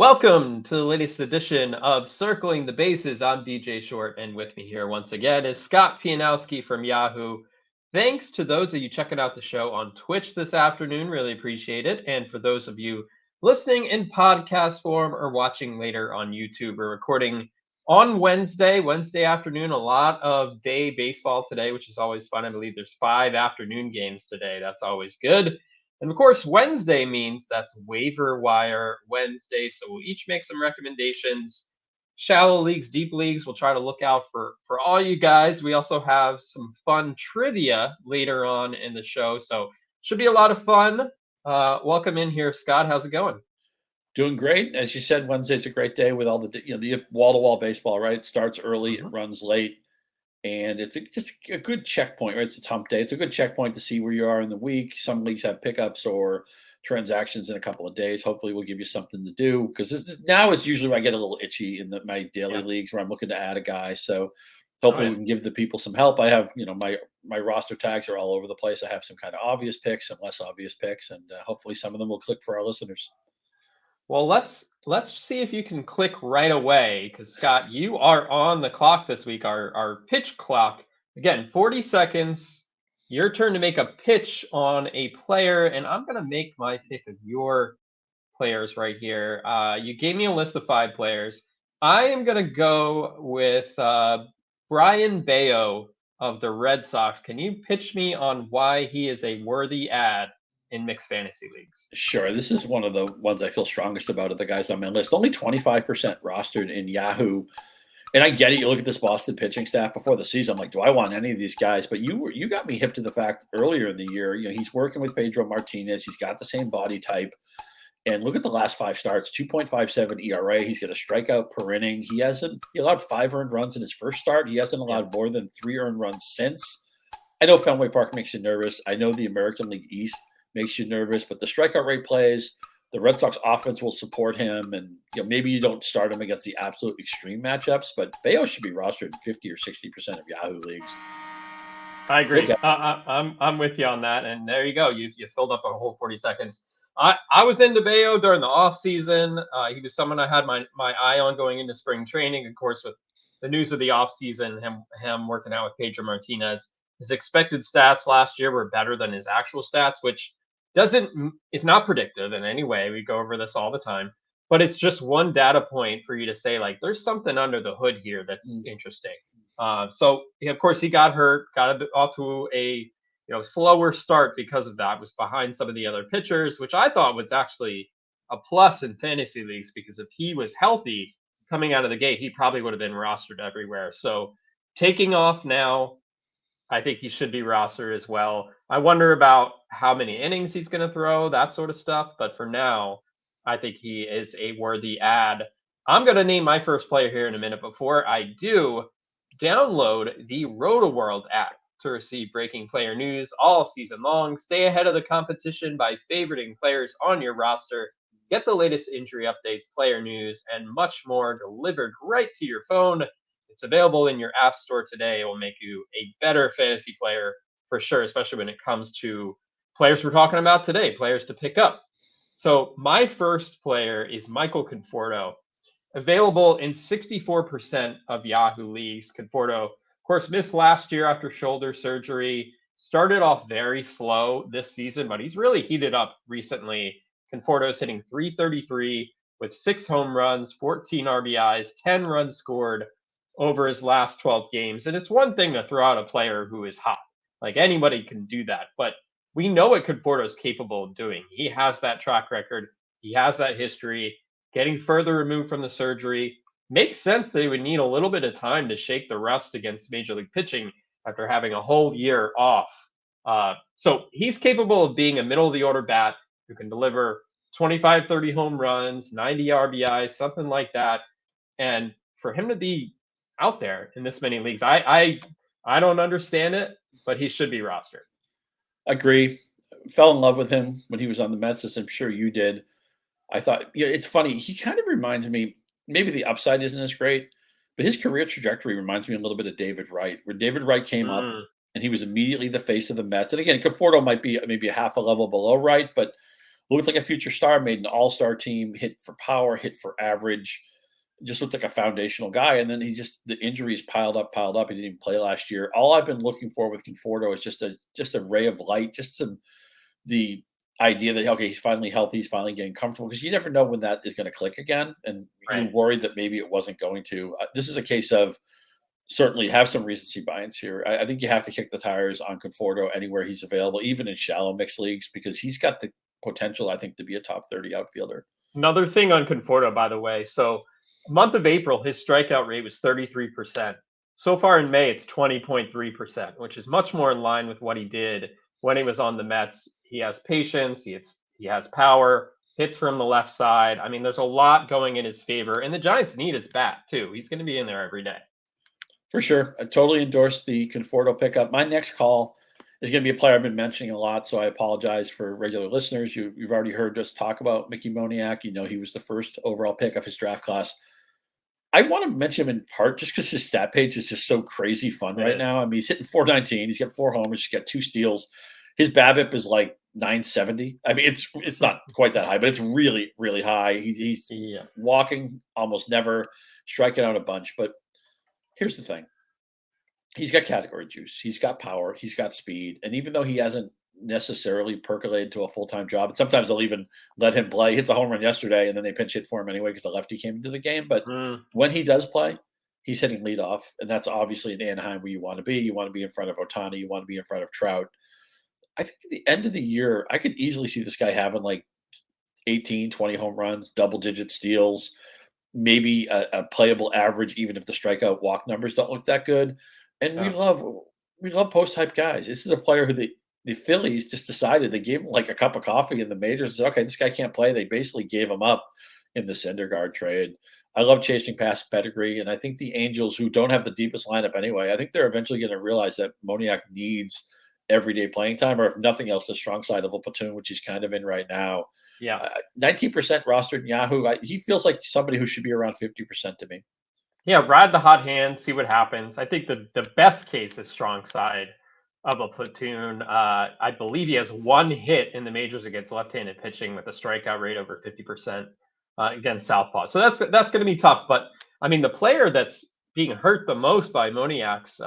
Welcome to the latest edition of Circling the Bases. I'm DJ Short, and with me here once again is Scott Pianowski from Yahoo. Thanks to those of you checking out the show on Twitch this afternoon. Really appreciate it. And for those of you listening in podcast form or watching later on YouTube, we're recording on Wednesday afternoon. A lot of day baseball today, which is always fun. I believe there's 5 afternoon games today. That's always good. And of course, Wednesday means that's Waiver Wire Wednesday. So we'll each make some recommendations. Shallow leagues, deep leagues, we'll try to look out for all you guys. We also have some fun trivia later on in the show. So should be a lot of fun. Welcome in here, Scott. How's it going? Doing great. As you said, Wednesday's a great day with all the wall-to-wall baseball, right? It starts early, it runs late, and it's just a good checkpoint, right? It's hump day. It's a good checkpoint to see where you are in the week. Some leagues have pickups or transactions in a couple of days. Hopefully, we'll give you something to do because now is usually where I get a little itchy in my daily leagues where I'm looking to add a guy. So hopefully, we can give the people some help. I have, my roster tags are all over the place. I have some kind of obvious picks, some less obvious picks, and hopefully, some of them will click for our listeners. Well, let's see if you can click right away, because Scott, you are on the clock this week. Our pitch clock, again, 40 seconds. Your turn to make a pitch on a player, and I'm gonna make my pick of your players right here. You gave me a list of 5 players. I am gonna go with Brayan Bello of the Red Sox. Can you pitch me on why he is a worthy add in mixed fantasy leagues? Sure. This is one of the ones I feel strongest about of the guys on my list. Only 25% rostered in Yahoo. And I get it. You look at this Boston pitching staff before the season. I'm like, do I want any of these guys? But you got me hip to the fact earlier in the year, he's working with Pedro Martinez. He's got the same body type. And look at the last 5 starts, 2.57 ERA. He's got a strikeout per inning. He allowed 5 earned runs in his first start. He hasn't allowed more than 3 earned runs since. I know Fenway Park makes you nervous. I know the American League East makes you nervous, but the strikeout rate plays. The Red Sox offense will support him, and maybe you don't start him against the absolute extreme matchups, but Bello should be rostered in 50 or 60% of Yahoo leagues. I agree. I'm with you on that, and there you go. You filled up a whole 40 seconds. I was into Bello during the off season. He was someone I had my eye on going into spring training. Of course, with the news of the off season, him working out with Pedro Martinez, his expected stats last year were better than his actual stats, which it's not predictive in any way. We go over this all the time, but it's just one data point for you to say, like, there's something under the hood here that's interesting. So of course he got hurt, got off to a slower start because of that. Was behind some of the other pitchers, which I thought was actually a plus in fantasy leagues, because if he was healthy coming out of the gate, he probably would have been rostered everywhere. So taking off now, I think he should be rostered as well. I wonder about how many innings he's going to throw, that sort of stuff. But for now, I think he is a worthy add. I'm going to name my first player here in a minute. Before I do, download the Rotoworld app to receive breaking player news all season long. Stay ahead of the competition by favoriting players on your roster. Get the latest injury updates, player news, and much more delivered right to your phone. It's available in your app store today. It will make you a better fantasy player for sure, especially when it comes to players we're talking about today, players to pick up. So my first player is Michael Conforto, available in 64% of Yahoo leagues. Conforto, of course, missed last year after shoulder surgery. Started off very slow this season, but he's really heated up recently. Conforto is hitting .333 with 6 home runs, 14 RBIs, 10 runs scored over his last 12 games. And it's one thing to throw out a player who is hot. Like, anybody can do that. But we know what Conforto is capable of doing. He has that track record. He has that history. Getting further removed from the surgery. Makes sense that he would need a little bit of time to shake the rust against Major League pitching after having a whole year off. So he's capable of being a middle-of-the-order bat who can deliver 25, 30 home runs, 90 RBIs, something like that. And for him to be out there in this many leagues, I don't understand it, but he should be rostered. Agree. Fell in love with him when he was on the Mets, as I'm sure you did. I thought, it's funny. He kind of reminds me, maybe the upside isn't as great, but his career trajectory reminds me a little bit of David Wright, where David Wright came up and he was immediately the face of the Mets. And again, Conforto might be maybe a half a level below Wright, but looked like a future star, made an all-star team, hit for power, hit for average, just looked like a foundational guy. And then the injuries piled up. He didn't even play last year. All I've been looking for with Conforto is just a ray of light, the idea that, okay, he's finally healthy, he's finally getting comfortable, because you never know when that is going to click again. And Right. you're worried that maybe it wasn't going to. This is a case of certainly have some recency bias here. I think you have to kick the tires on Conforto anywhere he's available, even in shallow mixed leagues, because he's got the potential, I think, to be a top 30 outfielder. Another thing on Conforto, by the way. So, month of April, his strikeout rate was 33%. So far in May, it's 20.3%, which is much more in line with what he did when he was on the Mets. He has patience. He has power. Hits from the left side. I mean, there's a lot going in his favor, and the Giants need his bat too. He's going to be in there every day. For sure. I totally endorse the Conforto pickup. My next call is going to be a player I've been mentioning a lot, so I apologize for regular listeners. You've already heard us talk about Mickey Moniak. You know, he was the first overall pick of his draft class. I want to mention him in part just because his stat page is just so crazy fun right now. I mean, he's hitting 419. He's got 4 homers. He's got 2 steals. His BABIP is like 970. I mean, it's not quite that high, but it's really, really high. He's walking almost never, striking out a bunch. But here's the thing. He's got category juice. He's got power. He's got speed. And even though he hasn't necessarily percolated to a full-time job, and sometimes they'll even let him play. He hits a home run yesterday, and then they pinch hit for him anyway because the lefty came into the game. But when he does play, he's hitting leadoff, and that's obviously in Anaheim where you want to be. You want to be in front of Ohtani. You want to be in front of Trout. I think at the end of the year, I could easily see this guy having like 18, 20 home runs, double-digit steals, maybe a playable average, even if the strikeout walk numbers don't look that good. And we love post-hype guys. This is a player who the Phillies just decided, they gave him like a cup of coffee in the majors. Said, okay, this guy can't play. They basically gave him up in the Syndergaard trade. I love chasing past pedigree, and I think the Angels, who don't have the deepest lineup anyway, I think they're eventually going to realize that Moniak needs everyday playing time, or if nothing else, the strong side of a platoon, which he's kind of in right now. 19% rostered in Yahoo. He feels like somebody who should be around 50% to me. Yeah, ride the hot hand, see what happens. I think the best case is strong side of a platoon. I believe he has 1 hit in the majors against left-handed pitching with a strikeout rate over 50% against southpaw. So that's going to be tough. But I mean, the player that's being hurt the most by Moniak's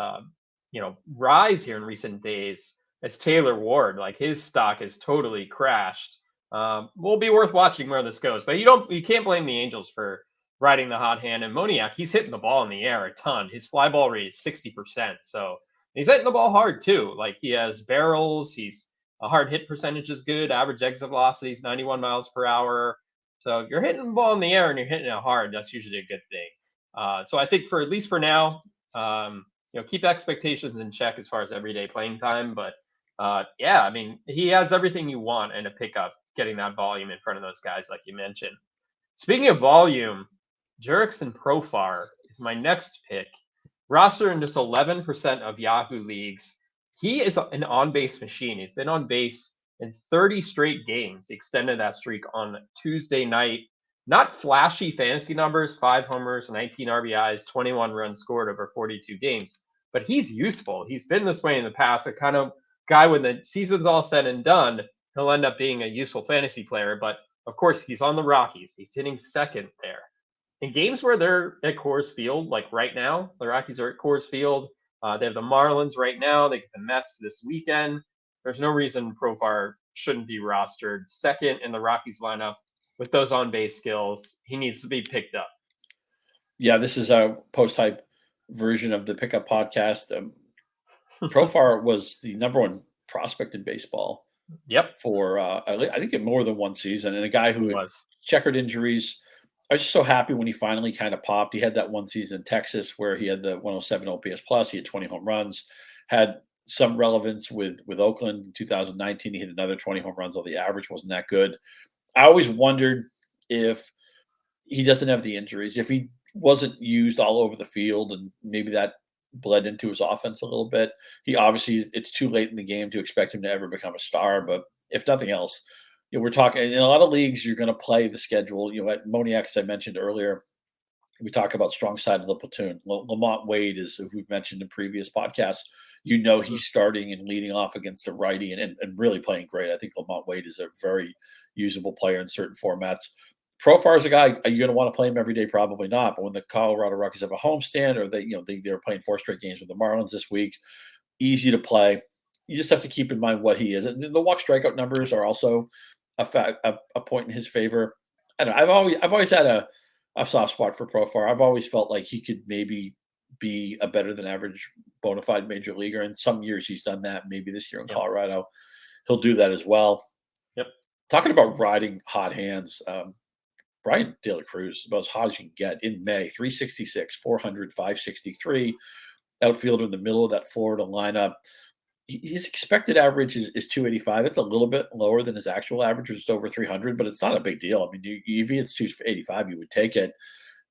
rise here in recent days is Taylor Ward. Like, his stock is totally crashed. Will be worth watching where this goes. But you can't blame the Angels for riding the hot hand. And Moniak, he's hitting the ball in the air a ton. His fly ball rate is 60%. So he's hitting the ball hard too. Like, he has barrels. He's a hard hit percentage is good. Average exit velocity is 91 miles per hour. So you're hitting the ball in the air and you're hitting it hard. That's usually a good thing. So I think at least for now, keep expectations in check as far as everyday playing time. But I mean, he has everything you want in a pickup, getting that volume in front of those guys, like you mentioned. Speaking of volume, Jurickson Profar is my next pick. Roster in just 11% of Yahoo leagues. He is an on-base machine. He's been on base in 30 straight games. He extended that streak on Tuesday night. Not flashy fantasy numbers, 5 homers, 19 RBIs, 21 runs scored over 42 games. But he's useful. He's been this way in the past, a kind of guy when the season's all said and done, he'll end up being a useful fantasy player. But of course, he's on the Rockies. He's hitting second there. In games where they're at Coors Field, like right now, the Rockies are at Coors Field. They have the Marlins right now. They get the Mets this weekend. There's no reason Profar shouldn't be rostered second in the Rockies lineup with those on-base skills. He needs to be picked up. Yeah, this is a post-hype version of the Pickup Podcast. Profar was the number 1 prospect in baseball. Yep. For I think in more than one season, and a guy who was checkered injuries. I was just so happy when he finally kind of popped. He had that one season in Texas where he had the 107 OPS plus. He had 20 home runs, had some relevance with Oakland in 2019. He hit another 20 home runs, although the average wasn't that good. I always wondered if he doesn't have the injuries, if he wasn't used all over the field, and maybe that bled into his offense a little bit. He obviously, it's too late in the game to expect him to ever become a star, but if nothing else, we're talking in a lot of leagues, you're going to play the schedule. At Moniak, as I mentioned earlier, we talk about strong side of the platoon. Lamont Wade is, who we've mentioned in previous podcasts. he's starting and leading off against a righty and really playing great. I think Lamont Wade is a very usable player in certain formats. Profar is a guy, are you going to want to play him every day? Probably not. But when the Colorado Rockies have a homestand, or they're playing 4 straight games with the Marlins this week, easy to play. You just have to keep in mind what he is. And the walk strikeout numbers are also a point in his favor. I don't know, I've always had a soft spot for Profar. I've always felt like he could maybe be a better than average bona fide major leaguer. And some years he's done that. Maybe this year in Colorado, he'll do that as well. Yep. Talking about riding hot hands, Bryan De La Cruz, about as hot as you can get in May, 366, 400, 563, outfielder in the middle of that Florida lineup. His expected average is 285. It's a little bit lower than his actual average, which is over 300, but it's not a big deal. I mean, if it's 285, you would take it.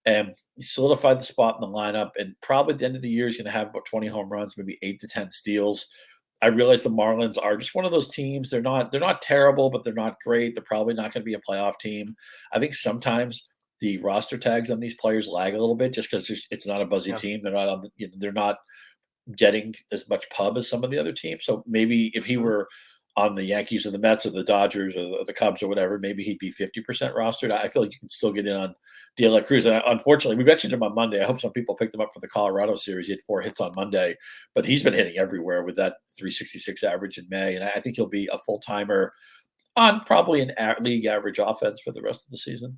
And he solidified the spot in the lineup. And probably at the end of the year, he's going to have about 20 home runs, maybe 8 to 10 steals. I realize the Marlins are just one of those teams. They're not terrible, but they're not great. They're probably not going to be a playoff team. I think sometimes the roster tags on these players lag a little bit just because it's not a buzzy team. They're not on they're not getting as much pub as some of the other teams. So maybe if he were on the Yankees or the Mets or the Dodgers or the Cubs or whatever, maybe he'd be 50% rostered. I feel like you can still get in on De La Cruz. And unfortunately, we mentioned him on Monday. I hope some people picked him up for the Colorado series. He had 4 hits on Monday, but he's been hitting everywhere with that 366 average in May. And I think he'll be a full-timer on probably an league average offense for the rest of the season.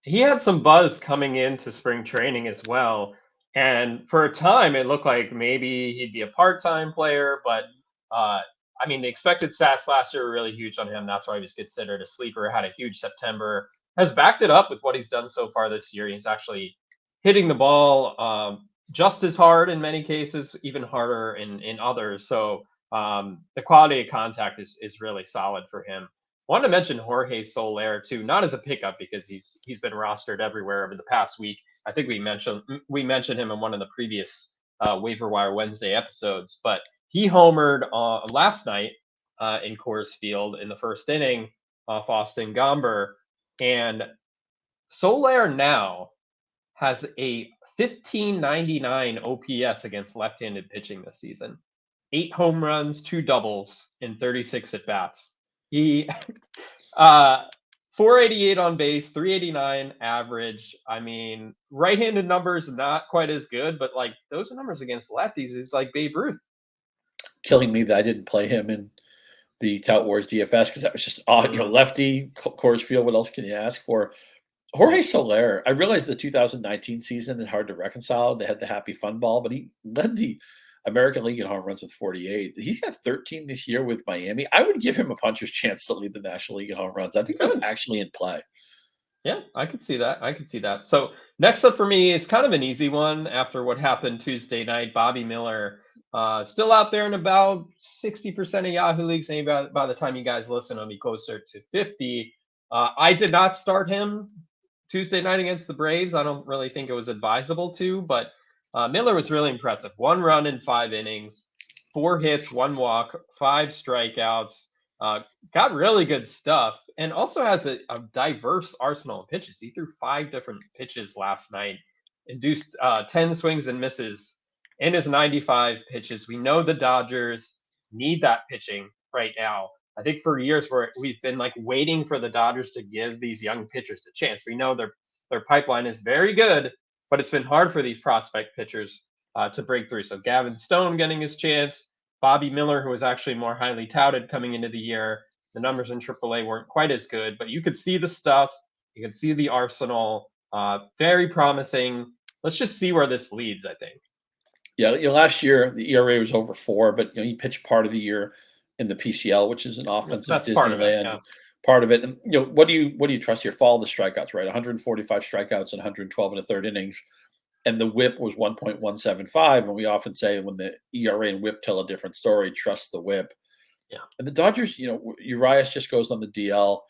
He had some buzz coming into spring training as well. And for a time, it looked like maybe he'd be a part-time player, but I mean, the expected stats last year were really huge on him. That's why he was considered a sleeper, had a huge September, has backed it up with what he's done so far this year. He's actually hitting the ball just as hard in many cases, even harder in others. So the quality of contact is really solid for him. Wanted to mention Jorge Soler too, not as a pickup because he's been rostered everywhere over the past week. I think we mentioned him in one of the previous Waiver Wire Wednesday episodes, but he homered last night in Coors Field in the first inning off Austin Gomber, and Soler now has a 1599 OPS against left-handed pitching this season. 8 home runs, 2 doubles in 36 at bats. He 488 on base, 389 average. I mean, right-handed numbers not quite as good, but like those numbers against lefties is like Babe Ruth. Killing me that I didn't play him in the Tout Wars DFS because that was just lefty Coors Field. What else can you ask for? Jorge Soler, I realized the 2019 season is hard to reconcile. They had the happy fun ball, but he led the American League in home runs with 48. He's got 13 this year with Miami. I would give him a puncher's chance to lead the National League in home runs. I think that's actually in play. Yeah, I could see that. So next up for me is kind of an easy one after what happened Tuesday night. Bobby Miller, still out there in about 60% of Yahoo leagues. Maybe by the time you guys listen, I'll be closer to 50. I did not start him Tuesday night against the Braves. I don't really think it was advisable to, but Miller was really impressive. 1 run in 5 innings, 4 hits, 1 walk, 5 strikeouts. Got really good stuff, and also has a diverse arsenal of pitches. He threw 5 different pitches last night, induced 10 swings and misses in his 95 pitches. We know the Dodgers need that pitching right now. I think for years we've been like waiting for the Dodgers to give these young pitchers a chance. We know their pipeline is very good, but it's been hard for these prospect pitchers to break through. So Gavin Stone getting his chance. Bobby Miller, who was actually more highly touted coming into the year. The numbers in AAA weren't quite as good, but you could see the stuff. You could see the arsenal. Very promising. Let's just see where this leads, I think. Yeah, last year the ERA was over 4, but he pitched part of the year in the PCL, which is an offensive Disneyland. Part of it. And what do you trust here? Follow the strikeouts, right? 145 strikeouts and 112 in the third innings. And the whip was 1.175. And we often say when the ERA and whip tell a different story, trust the whip. Yeah. And the Dodgers, Urias just goes on the DL.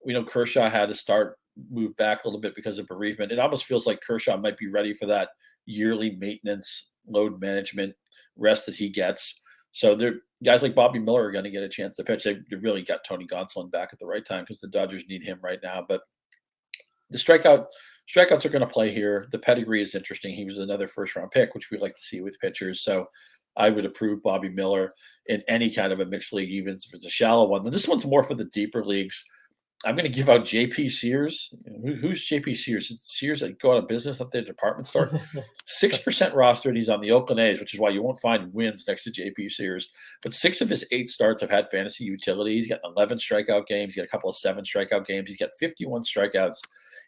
We know Kershaw had to move back a little bit because of bereavement. It almost feels like Kershaw might be ready for that yearly maintenance, load management rest that he gets. So guys like Bobby Miller are going to get a chance to pitch. They really got Tony Gonsolin back at the right time because the Dodgers need him right now. But the strikeouts are going to play here. The pedigree is interesting. He was another first-round pick, which we like to see with pitchers. So I would approve Bobby Miller in any kind of a mixed league, even if it's a shallow one. And this one's more for the deeper leagues. I'm going to give out JP Sears. Who's JP Sears? Is Sears that go out of business at their department store? 6% rostered. He's on the Oakland A's, which is why you won't find wins next to JP Sears. But 6 of his 8 starts have had fantasy utility. He's got 11 strikeout games. He's got a couple of 7 strikeout games. He's got 51 strikeouts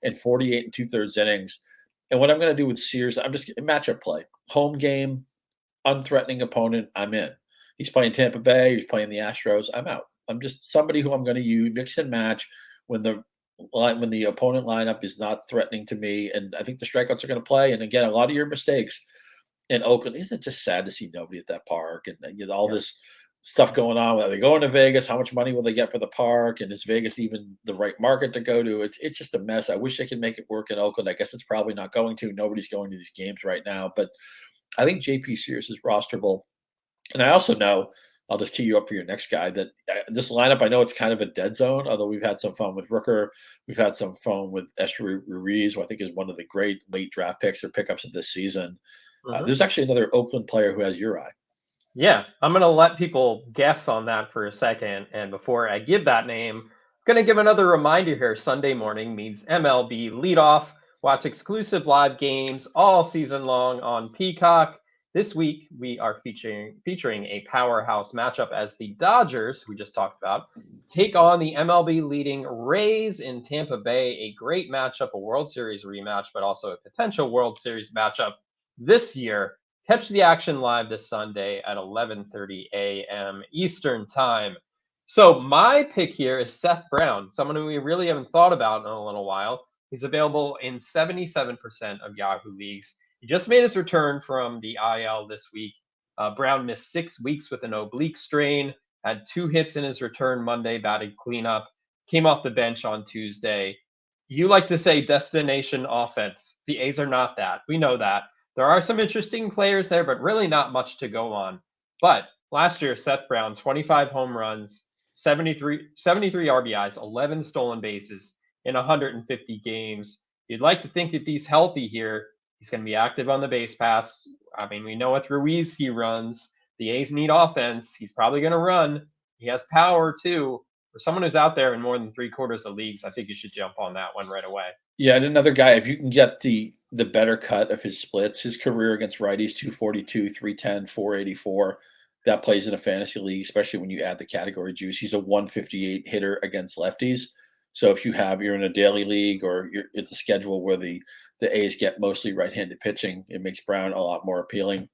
in 48 and 2/3 innings. And what I'm going to do with Sears, I'm just matchup play. Home game, unthreatening opponent, I'm in. He's playing Tampa Bay. He's playing the Astros. I'm out. I'm just somebody who I'm going to use mix and match when the opponent lineup is not threatening to me, and I think the strikeouts are going to play. And again, a lot of your mistakes in Oakland. Isn't it just sad to see nobody at that park and all this stuff going on? Are they going to Vegas? How much money will they get for the park? And is Vegas even the right market to go to? It's just a mess. I wish they could make it work in Oakland. I guess it's probably not going to. Nobody's going to these games right now, but I think JP Sears is rosterable. And I also know, I'll just tee you up for your next guy, that this lineup, I know it's kind of a dead zone, although we've had some fun with Rooker. We've had some fun with Esther Ruiz, who I think is one of the great late draft picks or pickups of this season. There's actually another Oakland player who has your eye. Yeah, I'm going to let people guess on that for a second. And before I give that name, I'm going to give another reminder here. Sunday morning means MLB Leadoff. Watch exclusive live games all season long on Peacock. This week, we are featuring a powerhouse matchup as the Dodgers, we just talked about, take on the MLB leading Rays in Tampa Bay. A great matchup, a World Series rematch, but also a potential World Series matchup this year. Catch the action live this Sunday at 11:30 a.m. Eastern Time. So my pick here is Seth Brown, someone who we really haven't thought about in a little while. He's available in 77% of Yahoo leagues. He just made his return from the IL this week. Brown missed 6 weeks with an oblique strain, had 2 hits in his return Monday, batted cleanup, came off the bench on Tuesday. You like to say destination offense. The A's are not that. We know that. There are some interesting players there, but really not much to go on. But last year, Seth Brown, 25 home runs, 73 RBIs, 11 stolen bases in 150 games. You'd like to think that he's healthy here. He's going to be active on the base pass. I mean, we know with Ruiz he runs. The A's need offense. He's probably going to run. He has power too. For someone who's out there in more than 3/4 of leagues, I think you should jump on that one right away. Yeah, and another guy, if you can get the better cut of his splits, his career against righties, 242, 310, 484, that plays in a fantasy league, especially when you add the category juice. He's a 158 hitter against lefties. So if you're in a daily league or it's a schedule where the A's get mostly right-handed pitching, it makes Brown a lot more appealing.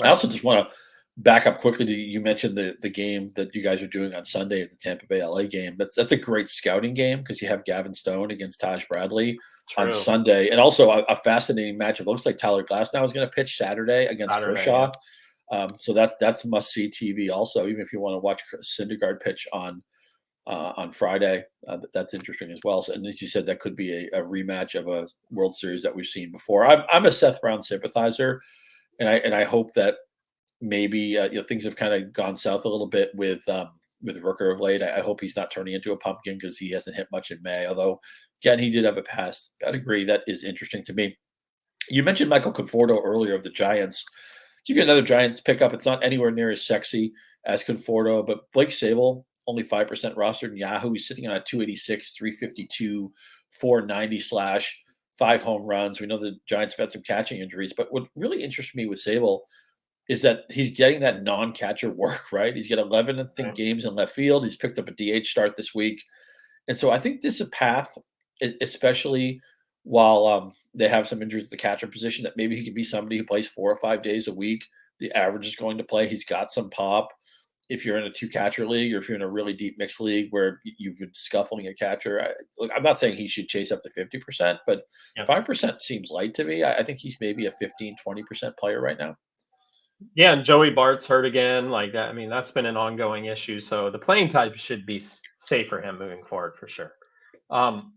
Right. I also just want to back up quickly to, you mentioned the game that you guys are doing on Sunday at the Tampa Bay LA game. That's a great scouting game because you have Gavin Stone against Taj Bradley on Sunday, and also a fascinating matchup. It looks like Tyler Glasnow is going to pitch Saturday against Kershaw. Yeah. So that's must-see TV also, even if you want to watch Syndergaard pitch on Friday. That's interesting as well. So, and as you said, that could be a rematch of a World Series that we've seen before. I'm a Seth Brown sympathizer, and I hope that maybe things have kind of gone south a little bit with Rooker of late. I hope he's not turning into a pumpkin because he hasn't hit much in May. Although, again, he did have a pass pedigree that is interesting to me. You mentioned Michael Conforto earlier of the Giants. Give you another Giants pickup. It's not anywhere near as sexy as Conforto, but Blake Sabol, only 5% rostered in Yahoo. He's sitting on a 286, 352, 490 / 5 home runs. We know the Giants have had some catching injuries, but what really interests me with Sabol is that he's getting that non-catcher work, right? He's got 11, I think, games in left field. He's picked up a DH start this week. And so I think this is a path, especially while they have some injuries at the catcher position, that maybe he could be somebody who plays 4 or 5 days a week. The average is going to play. He's got some pop. If you're in a 2-catcher league or if you're in a really deep mixed league where you've been scuffling a catcher, I'm not saying he should chase up to 50%, but 5% seems light to me. I think he's maybe a 15, 20% player right now. Yeah, and Joey Bart's hurt again. Like that, I mean, that's been an ongoing issue. So the playing type should be safe for him moving forward for sure.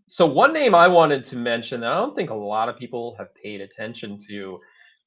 So one name I wanted to mention that I don't think a lot of people have paid attention to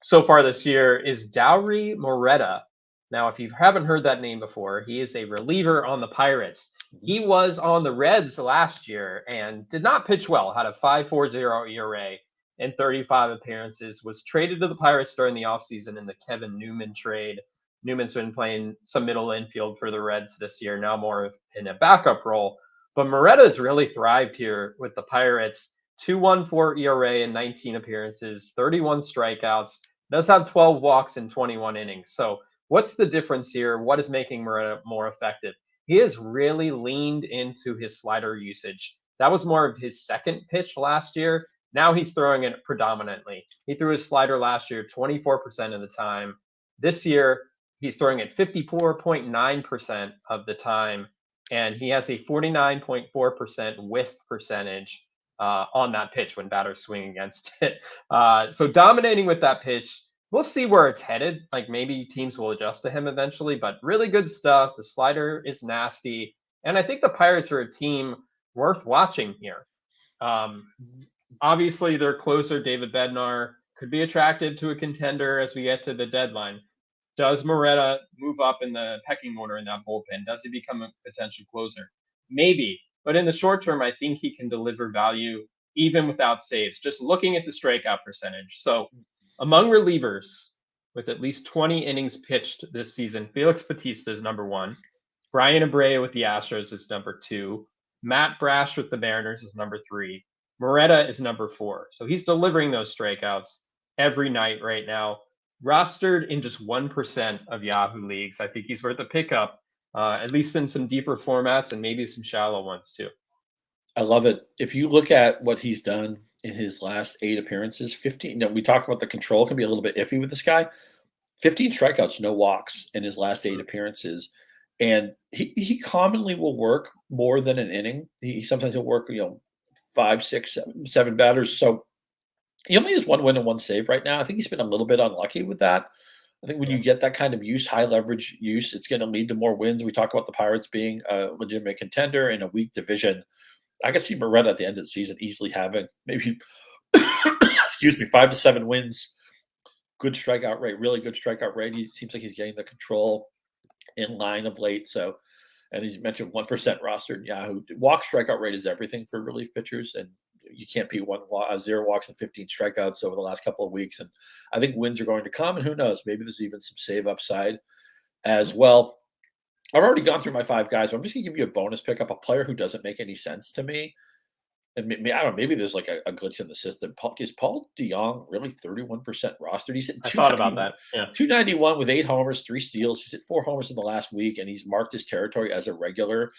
so far this year is Dauri Moreta. Now, if you haven't heard that name before, he is a reliever on the Pirates. He was on the Reds last year and did not pitch well, had a 5.40 ERA in 35 appearances, was traded to the Pirates during the offseason in the Kevin Newman trade. Newman's been playing some middle infield for the Reds this year, now more in a backup role. But Moreta's really thrived here with the Pirates. 2.14 ERA in 19 appearances, 31 strikeouts, does have 12 walks in 21 innings. So what's the difference here? What is making Moreta more effective? He has really leaned into his slider usage. That was more of his second pitch last year. Now he's throwing it predominantly. He threw his slider last year 24% of the time. This year, he's throwing it 54.9% of the time, and he has a 49.4% whiff percentage on that pitch when batters swing against it. So dominating with that pitch. We'll see where it's headed. Like maybe teams will adjust to him eventually, but really good stuff. The slider is nasty. And I think the Pirates are a team worth watching here. Obviously, their closer, David Bednar, could be attractive to a contender as we get to the deadline. Does Moreta move up in the pecking order in that bullpen? Does he become a potential closer? Maybe. But in the short term, I think he can deliver value even without saves, just looking at the strikeout percentage. So among relievers with at least 20 innings pitched this season, Felix Bautista is number 1. Brayan Bello with the Astros is number 2. Matt Brash with the Mariners is number 3. Moreta is number 4. So he's delivering those strikeouts every night right now. Rostered in just 1% of Yahoo leagues. I think he's worth a pickup, at least in some deeper formats and maybe some shallow ones too. I love it. If you look at what he's done in his last 8 appearances, 15, we talk about the control can be a little bit iffy with this guy. 15 strikeouts, no walks in his last 8 appearances. And he commonly will work more than an inning. He sometimes will work, 5, 6, 7 batters. So he only has 1 win and 1 save right now. I think he's been a little bit unlucky with that. I think when you get that kind of use, high leverage use, it's going to lead to more wins. We talk about the Pirates being a legitimate contender in a weak division. I can see Moreta at the end of the season easily having maybe, 5 to 7 wins. Good strikeout rate, really good strikeout rate. He seems like he's getting the control in line of late. So, and he's mentioned 1% roster in Yahoo. Walk strikeout rate is everything for relief pitchers, and you can't beat 0 walks and 15 strikeouts over the last couple of weeks. And I think wins are going to come, and who knows, maybe there's even some save upside as well. I've already gone through my 5 guys, but I'm just going to give you a bonus pickup, a player who doesn't make any sense to me. And maybe, I don't know, maybe there's like a glitch in the system. Is Paul DeJong really 31% rostered? He's at 291 with 8 homers, 3 steals. He's hit 4 homers in the last week, and he's marked his territory as a regular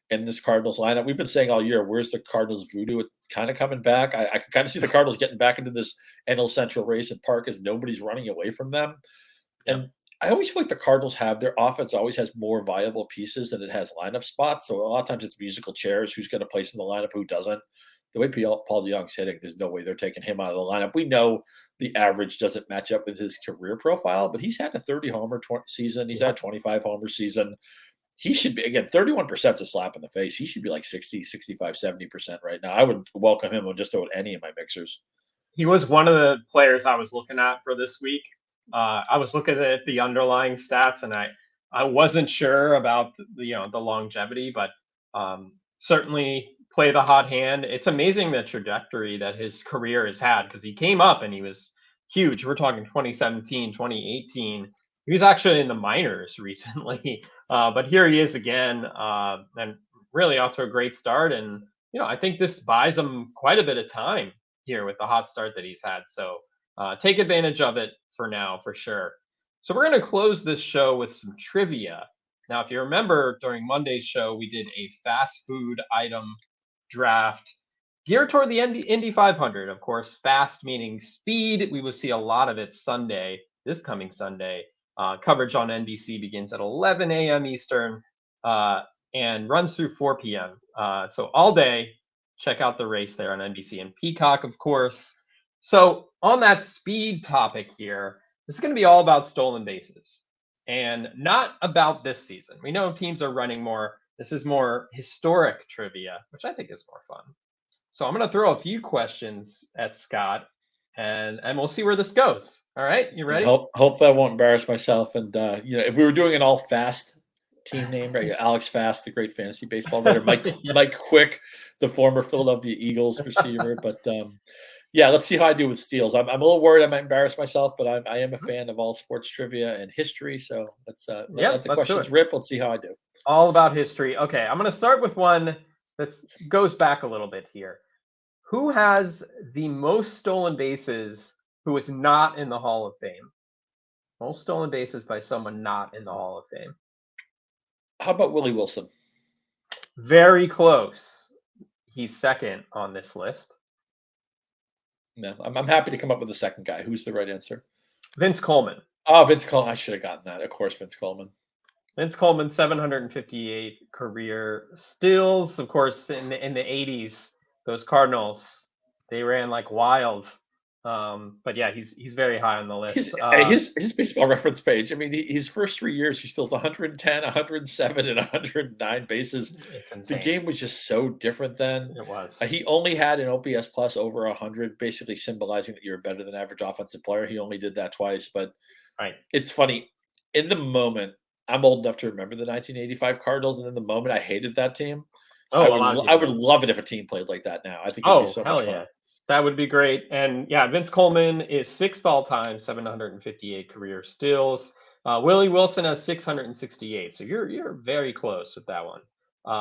in this Cardinals lineup. We've been saying all year, where's the Cardinals voodoo? It's kind of coming back. I can kind of see the Cardinals getting back into this NL Central race at Park as nobody's running away from them. And I always feel like the Cardinals their offense always has more viable pieces than it has lineup spots. So a lot of times it's musical chairs, who's going to place in the lineup, who doesn't. The way Paul DeJong's hitting, there's no way they're taking him out of the lineup. We know the average doesn't match up with his career profile, but he's had a 30-homer season. He's had a 25-homer season. He should be, again, 31% is a slap in the face. He should be like 60, 65, 70% right now. I would welcome him on just about any of my mixers. He was one of the players I was looking at for this week. I was looking at the underlying stats, and I wasn't sure about the longevity, but certainly play the hot hand. It's amazing the trajectory that his career has had, because he came up and he was huge. We're talking 2017, 2018. He was actually in the minors recently, but here he is again, and really off to a great start. And I think this buys him quite a bit of time here with the hot start that he's had. So take advantage of it for now, for sure. So we're going to close this show with some trivia. Now, if you remember, during Monday's show, we did a fast food item draft geared toward the Indy 500. Of course, fast meaning speed. We will see a lot of it Sunday, this coming Sunday. Coverage on NBC begins at 11 a.m. Eastern and runs through 4 p.m. So all day, check out the race there on NBC and Peacock, of course. So on that speed topic here, this is going to be all about stolen bases and not about this season. We know teams are running more. This is more historic trivia, which I think is more fun. So I'm going to throw a few questions at Scott, and we'll see where this goes. All right, you ready? Hope I won't embarrass myself. And if we were doing an all fast team name, right? Alex Fast, the great fantasy baseball writer, Mike Quick, the former Philadelphia Eagles receiver. But Yeah, let's see how I do with steals. I'm a little worried I might embarrass myself, but I am a fan of all sports trivia and history. So let's let the questions rip. Let's see how I do. All about history. Okay, I'm going to start with one that goes back a little bit here. Who has the most stolen bases who is not in the Hall of Fame? Most stolen bases by someone not in the Hall of Fame. How about Willie Wilson? Very close. He's second on this list. No, I'm happy to come up with the second guy. Who's the right answer? Vince Coleman. Oh, Vince Coleman. I should have gotten that. Of course, Vince Coleman. Vince Coleman, 758 career steals. Of course, in the 80s, those Cardinals, they ran like wild. But yeah, he's very high on the list. His baseball reference page. I mean, his first 3 years, he steals 110, 107, and 109 bases. It's insane. The game was just so different then. It was. He only had an OPS plus over 100, basically symbolizing that you're a better than average offensive player. He only did that twice, but It's funny. In the moment, I'm old enough to remember the 1985 Cardinals, and in the moment, I hated that team. I would love it if a team played like that now. I think it would be so much fun. That would be great. And yeah, Vince Coleman is 6th all time, 758 career steals. Willie Wilson has 668. So you're very close with that one.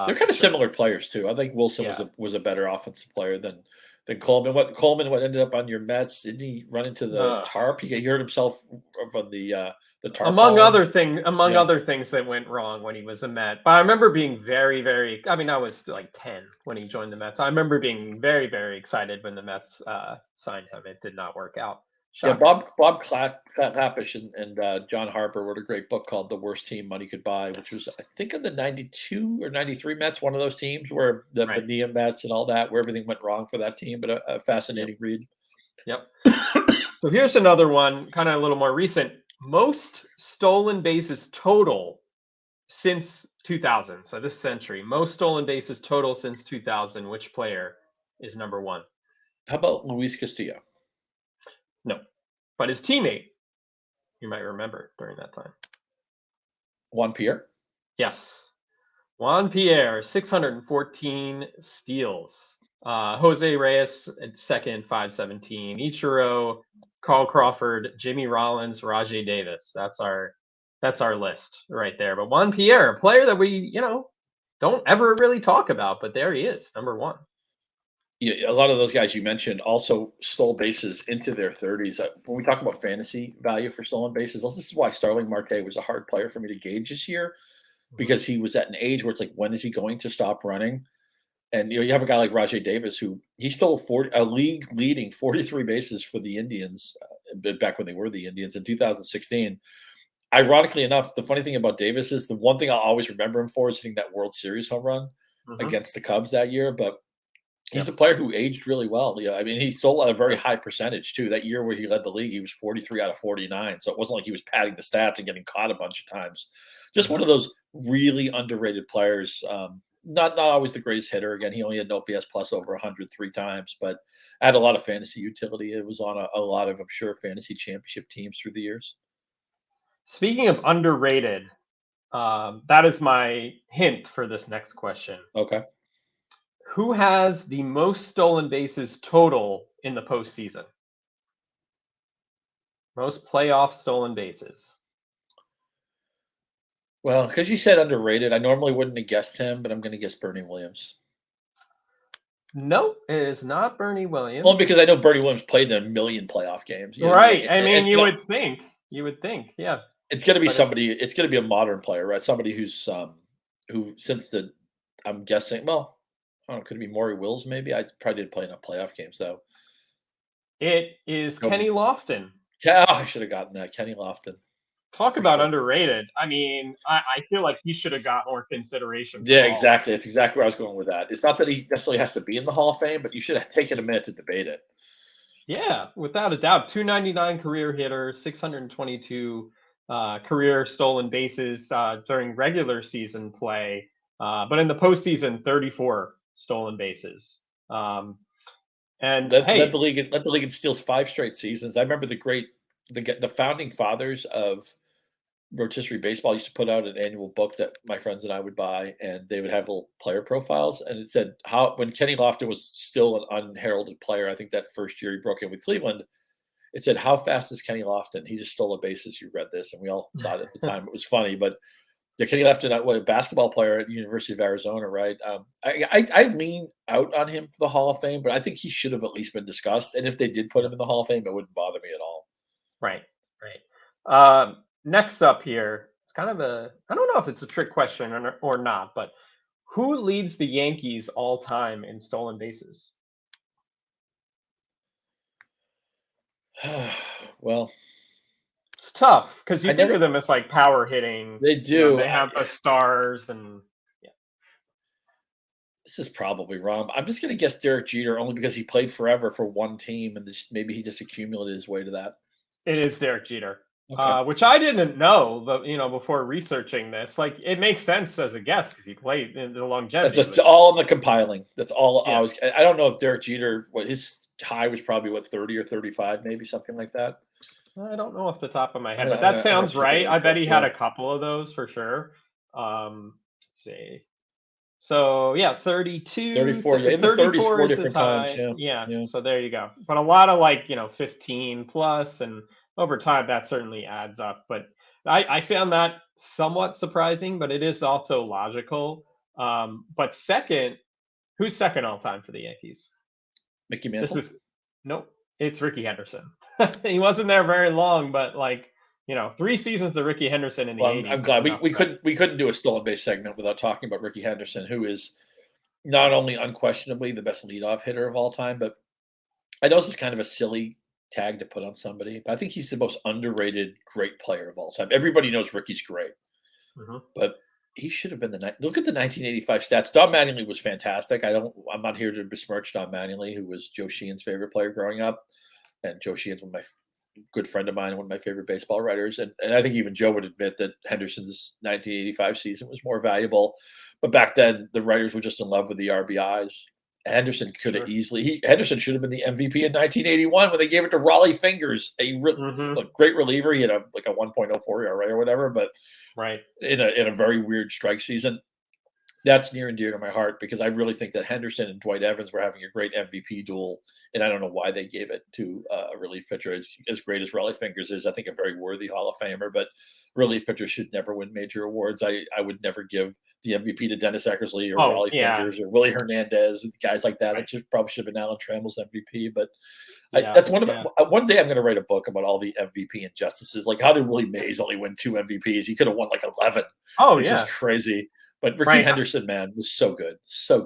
They're kind of similar players too. I think Wilson was a better offensive player than Coleman. What ended up on your Mets? Didn't he run into the tarp? He hurt himself on the tarp. Among other things that went wrong when he was a Met. But I remember being very, very. I mean, I was like 10 when he joined the Mets. I remember being very, very excited when the Mets signed him. It did not work out. Shocking. Yeah, Bob Klapisch and John Harper wrote a great book called "The Worst Team Money Could Buy," which was, I think, of the '92 or '93 Mets, one of those teams where the Bonilla Mets and all that, where everything went wrong for that team. But a fascinating read. Yep. So here's another one, kind of a little more recent. Most stolen bases total since 2000. So this century, most stolen bases total since 2000. Which player is number one? How about Luis Castillo? No, but his teammate, you might remember during that time. Juan Pierre? Yes. Juan Pierre, 614 steals. Jose Reyes at second, 517. Ichiro, Carl Crawford, Jimmy Rollins, Rajay Davis. That's our list right there. But Juan Pierre, a player that we, don't ever really talk about, but there he is, number one. Yeah, a lot of those guys you mentioned also stole bases into their 30s. When we talk about fantasy value for stolen bases, this is why Starling Marte was a hard player for me to gauge this year, because he was at an age where it's like, when is he going to stop running? And you have a guy like Rajay Davis who he stole a league leading 43 bases for the Indians back when they were the Indians in 2016. Ironically enough, the funny thing about Davis is the one thing I'll always remember him for is hitting that World Series home run against the Cubs that year. But he's a player who aged really well. Yeah, I mean, he stole at a very high percentage too. That year where he led the league, he was 43 out of 49. So it wasn't like he was padding the stats and getting caught a bunch of times. Just one of those really underrated players. Not always the greatest hitter. Again, he only had an OPS plus over 100 3 times, but had a lot of fantasy utility. It was on a lot of, I'm sure, fantasy championship teams through the years. Speaking of underrated, that is my hint for this next question. Okay. Who has the most stolen bases total in the postseason? Most playoff stolen bases. Well, because you said underrated, I normally wouldn't have guessed him, but I'm going to guess Bernie Williams. Nope, it is not Bernie Williams. Well, because I know Bernie Williams played in a million playoff games. Right. I mean, you would think. You would think, yeah. It's going to be somebody. It's going to be a modern player, right? Somebody who's I'm guessing. Well, I don't know. Could it be Maury Wills? Maybe I probably did play enough playoff games though. It is Kenny Lofton. Yeah, I should have gotten that. Kenny Lofton. Talk about underrated. I mean, I feel like he should have got more consideration. Yeah, exactly. That's exactly where I was going with that. It's not that he necessarily has to be in the Hall of Fame, but you should have taken a minute to debate it. Yeah, without a doubt. 299 career hitter, 622 career stolen bases during regular season play. But in the postseason, 34 stolen bases. And led the league in steals 5 straight seasons. I remember the founding fathers of Rotisserie Baseball used to put out an annual book that my friends and I would buy, and they would have little player profiles. And it said when Kenny Lofton was still an unheralded player, I think that first year he broke in with Cleveland, it said, "How fast is Kenny Lofton? He just stole a base as you read this." And we all thought at the time it was funny, but yeah, Kenny Lofton, a basketball player at the University of Arizona, right? I lean out on him for the Hall of Fame, but I think he should have at least been discussed. And if they did put him in the Hall of Fame, it wouldn't bother me at all. Right. Next up here, it's kind of I don't know if it's a trick question or not, but who leads the Yankees all time in stolen bases? Well, it's tough because you think of them as like power hitting. They do. They have the stars, and this is probably wrong. I'm just going to guess Derek Jeter, only because he played forever for one team, and maybe he just accumulated his way to that. It is Derek Jeter. Okay. Which I didn't know, but before researching this, like it makes sense as a guess because he played in the longevity. That's all in the compiling. That's all. Yeah. I don't know if Derek Jeter, his high was probably 30 or 35, maybe something like that. I don't know off the top of my head, but that sounds right. I bet he had a couple of those for sure. Let's see. So 32, 34, in the 30s, 4 different times. Yeah. So there you go. But a lot of 15 plus, and over time, that certainly adds up. But I found that somewhat surprising, but it is also logical. But who's second all time for the Yankees? Mickey Mantle? Nope, it's Ricky Henderson. He wasn't there very long, but 3 seasons of Ricky Henderson in the 80s. I'm glad we couldn't do a stolen base segment without talking about Ricky Henderson, who is not only unquestionably the best leadoff hitter of all time, but I know this is kind of a silly tag to put on somebody, but I think he's the most underrated great player of all time. Everybody knows Ricky's great, but he should have been look at the 1985 stats. Don Mattingly was fantastic. I'm not here to besmirch Don Mattingly, who was Joe Sheehan's favorite player growing up, and Joe Sheehan's one of my good friend of mine and one of my favorite baseball writers. And I think even Joe would admit that Henderson's 1985 season was more valuable. But back then, the writers were just in love with the RBIs. Henderson could have Henderson should have been the MVP in 1981 when they gave it to Raleigh Fingers, a great reliever. He had a 1.04 ERA or whatever, but in a very weird strike season. That's near and dear to my heart because I really think that Henderson and Dwight Evans were having a great MVP duel, and I don't know why they gave it to a relief pitcher as great as Raleigh Fingers is. I think a very worthy Hall of Famer, but relief pitchers should never win major awards. I would never give the MVP to Dennis Eckersley or Raleigh Fingers or Willie Hernandez, guys like that. It probably should have been Alan Trammell's MVP, but that's one day I'm going to write a book about all the MVP injustices. Like, how did Willie Mays only win 2 MVPs? He could have won 11. Which is crazy. But Ricky Henderson, man, was so good.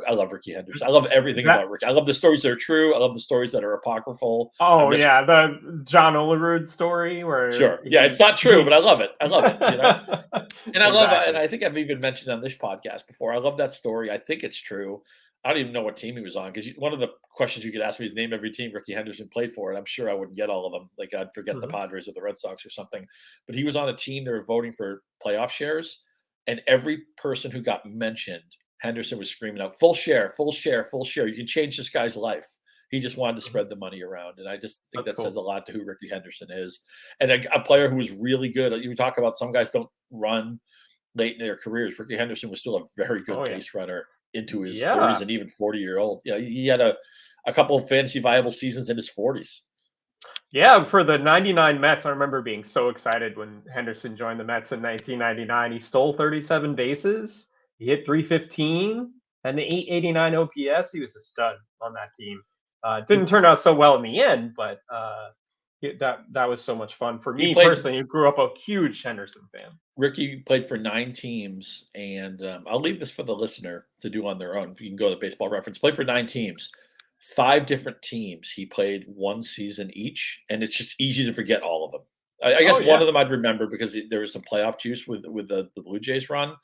I love Ricky Henderson. I love everything about Ricky. I love the stories that are true. I love the stories that are apocryphal. The John Olerud story where it's not true, but I love it. And I love it. And I think I've even mentioned on this podcast before. I love that story. I think it's true. I don't even know what team he was on because one of the questions you could ask me is name every team Ricky Henderson played for, and I'm sure I wouldn't get all of them. Like I'd forget the Padres or the Red Sox or something. But he was on a team that were voting for playoff shares. And every person who got mentioned, Henderson was screaming out, full share, full share, full share. You can change this guy's life. He just wanted to spread the money around. And I just think that says a lot to who Ricky Henderson is. And a player who was really good. You talk about some guys don't run late in their careers. Ricky Henderson was still a very good base runner into his 30s and even 40-year-old. He had a couple of fantasy viable seasons in his 40s. Yeah, for the 99 Mets, I remember being so excited when Henderson joined the Mets in 1999. He stole 37 bases. He hit 315 and the 889 OPS. He was a stud on that team. Didn't turn out so well in the end, but that was so much fun for me personally. Who grew up a huge Henderson fan. Ricky played for 9 teams, and I'll leave this for the listener to do on their own. You can go to Baseball Reference. Played for 9 teams. 5 different teams. He played 1 season each, and it's just easy to forget all of them. I guess one of them I'd remember because there was some playoff juice with the Blue Jays run,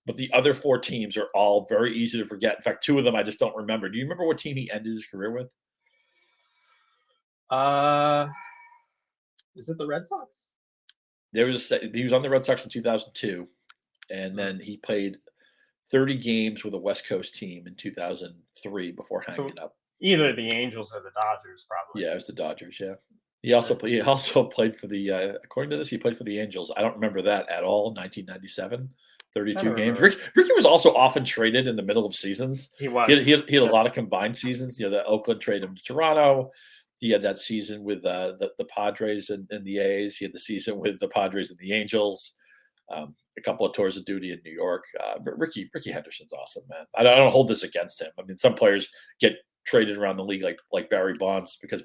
but the other 4 teams are all very easy to forget. In fact, 2 of them I just don't remember. Do you remember what team he ended his career with? Is it the Red Sox? He was on the Red Sox in 2002, and then he played 30 games with a West Coast team in 2003 before hanging up. Either the Angels or the Dodgers, probably. Yeah, it was the Dodgers, yeah. He also played for the according to this, he played for the Angels. I don't remember that at all. 1997, 32 games. Ricky was also often traded in the middle of seasons. He was. He had a lot of combined seasons. You know, the Oakland traded him to Toronto. He had that season with the Padres and the A's. He had the season with the Padres and the Angels. A couple of tours of duty in New York. But Ricky Henderson's awesome, man. I don't hold this against him. I mean, some players get traded around the league like Barry Bonds because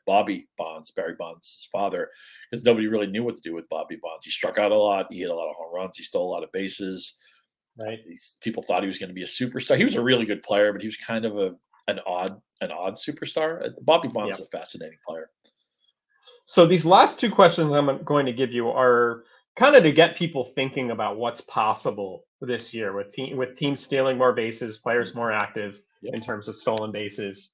Bobby Bonds, Barry Bonds' father, because nobody really knew what to do with Bobby Bonds. He struck out a lot. He hit a lot of home runs. He stole a lot of bases. Right. These people thought he was going to be a superstar. He was a really good player, but he was kind of an odd superstar. Bobby Bonds is a fascinating player. So these last two questions I'm going to give you are kind of to get people thinking about what's possible this year with teams stealing more bases, players more active in terms of stolen bases.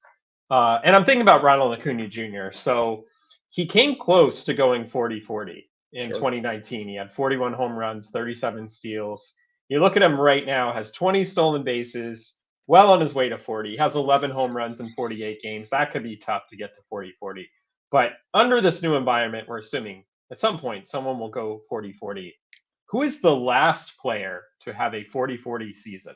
And I'm thinking about Ronald Acuna Jr. So he came close to going 40-40 in 2019. He had 41 home runs, 37 steals. You look at him right now, has 20 stolen bases, well on his way to 40. He has 11 home runs in 48 games. That could be tough to get to 40-40. But under this new environment, we're assuming at some point someone will go 40-40. Who is the last player to have a 40-40 season?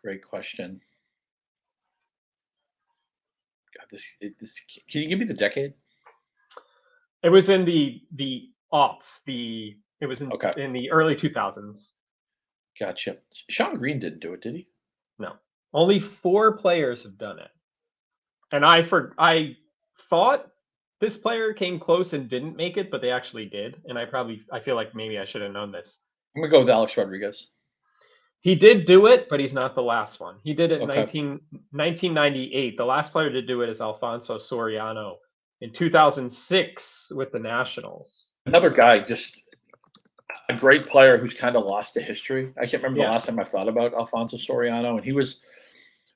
Great question. God, this can you give me the decade? It was in the aughts. It was in the early 2000s. Gotcha. Sean Green didn't do it, did he? No. Only 4 players have done it. And I thought this player came close and didn't make it, but they actually did. And I feel like maybe I should have known this. I'm gonna go with Alex Rodriguez. He did do it, but he's not the last one. He did it in 1998. The last player to do it is Alfonso Soriano in 2006 with the Nationals. Another guy, just a great player who's kind of lost to history. I can't remember the last time I thought about Alfonso Soriano, and he was.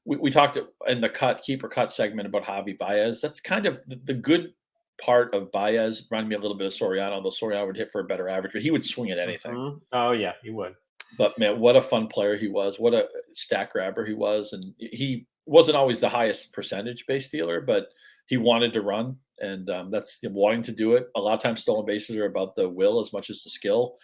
We talked in the keeper cut segment about Javi Baez. That's kind of the good part of Baez. Reminded me a little bit of Soriano, though Soriano would hit for a better average, but he would swing at anything. Mm-hmm. Oh yeah, he would. But man, what a fun player he was! What a stat grabber he was, and he wasn't always the highest percentage base stealer, but he wanted to run, and that's wanting to do it. A lot of times, stolen bases are about the will as much as the skill.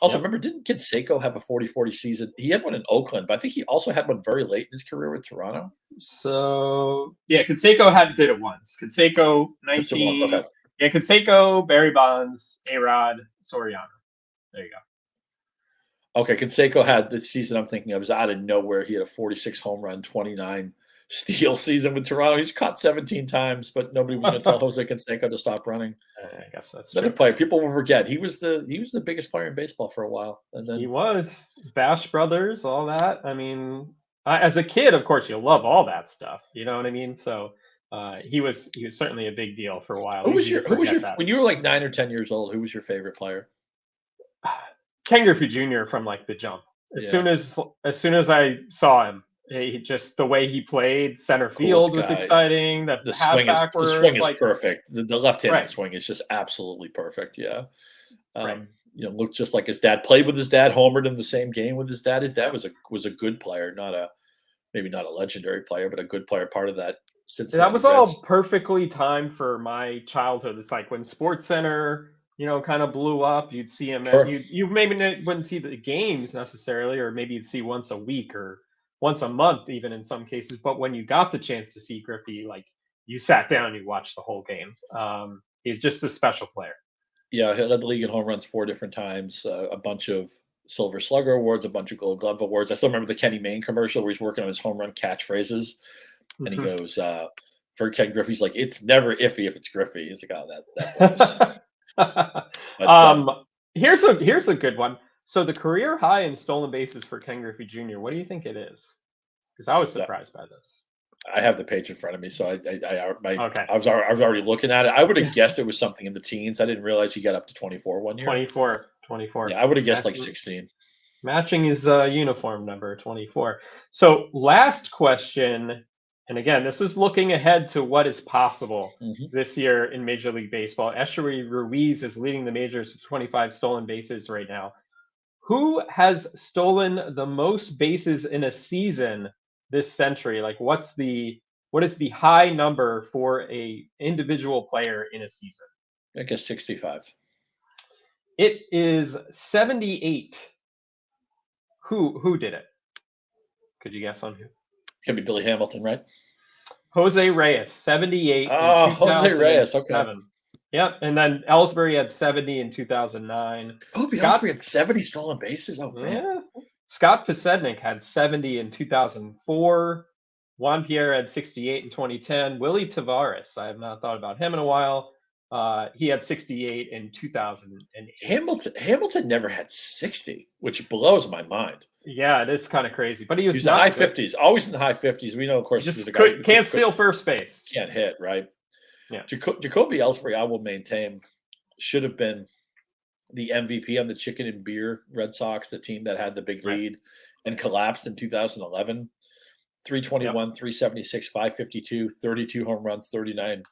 Also, remember, didn't Canseco have a 40-40 season? He had one in Oakland, but I think he also had one very late in his career with Toronto. So yeah, Canseco did it once. Canseco 19. Okay. Yeah, Canseco, Barry Bonds, A-Rod, Soriano. There you go. Okay, Canseco had this season I'm thinking of is out of nowhere. He had a 46 home run, 29 steal season with Toronto. He's caught 17 times, but nobody was going to tell Jose Canseco to stop running. I guess that's another player. People will forget he was the biggest player in baseball for a while, and then he was Bash Brothers, all that. I mean, as a kid, of course, you love all that stuff. You know what I mean? So he was certainly a big deal for a while. Who was your when you were like 9 or 10 years old? Who was your favorite player? Ken Griffey Jr. from like the jump. As soon as I saw him, he just the way he played center field was exciting. The swing is perfect. The left-handed swing is just absolutely perfect. Yeah. Looked just like his dad. Played with his dad. Homered in the same game with his dad. His dad was a good player, maybe not a legendary player, but a good player. Part of that. That was all perfectly timed for my childhood. It's like when SportsCenter, kind of blew up. You'd see him. You maybe wouldn't see the games necessarily, or maybe you'd see once a week or once a month, even in some cases. But when you got the chance to see Griffey, like you sat down, and you watched the whole game. He's just a special player. Yeah, he led the league in home runs 4 different times, a bunch of Silver Slugger awards, a bunch of Gold Glove awards. I still remember the Kenny Mayne commercial where he's working on his home run catchphrases, and he goes, for Ken Griffey's like, it's never iffy if it's Griffey. He's like, oh, that blows. Here's a good one. So the career high in stolen bases for Ken Griffey Jr., what do you think it is? Because I was surprised by this. I have the page in front of me, so I was already looking at it. I would have guessed it was something in the teens. I didn't realize he got up to 24 one year. 24. Yeah, I would have guessed like 16. Matching his uniform number, 24. So last question, and again, this is looking ahead to what is possible this year in Major League Baseball. Esteury Ruiz is leading the majors with 25 stolen bases right now. Who has stolen the most bases in a season this century? Like, what's the What is the high number for a individual player in a season? I guess 65. It is 78. Who did it? Could you guess on who? It's gonna be Billy Hamilton, right? Jose Reyes, 78 Oh, in Jose Reyes. Okay. Yep. And then Ellsbury had 70 in 2009. Ellsbury had 70 stolen bases. Oh, man. Yeah. Scott Pianowski had 70 in 2004. Juan Pierre had 68 in 2010. Willie Tavares, I have not thought about him in a while. He had 68 in 2008. Hamilton never had 60, which blows my mind. Yeah, it is kind of crazy. But he was in the high 50s, always in the high 50s. We know, of course, he's a guy can't steal first base. Can't hit, right? Yeah. Jacoby Ellsbury, I will maintain, should have been the MVP on the Chicken and Beer Red Sox, the team that had the big lead and collapsed in 2011. 321, 376, 552, 32 home runs, 39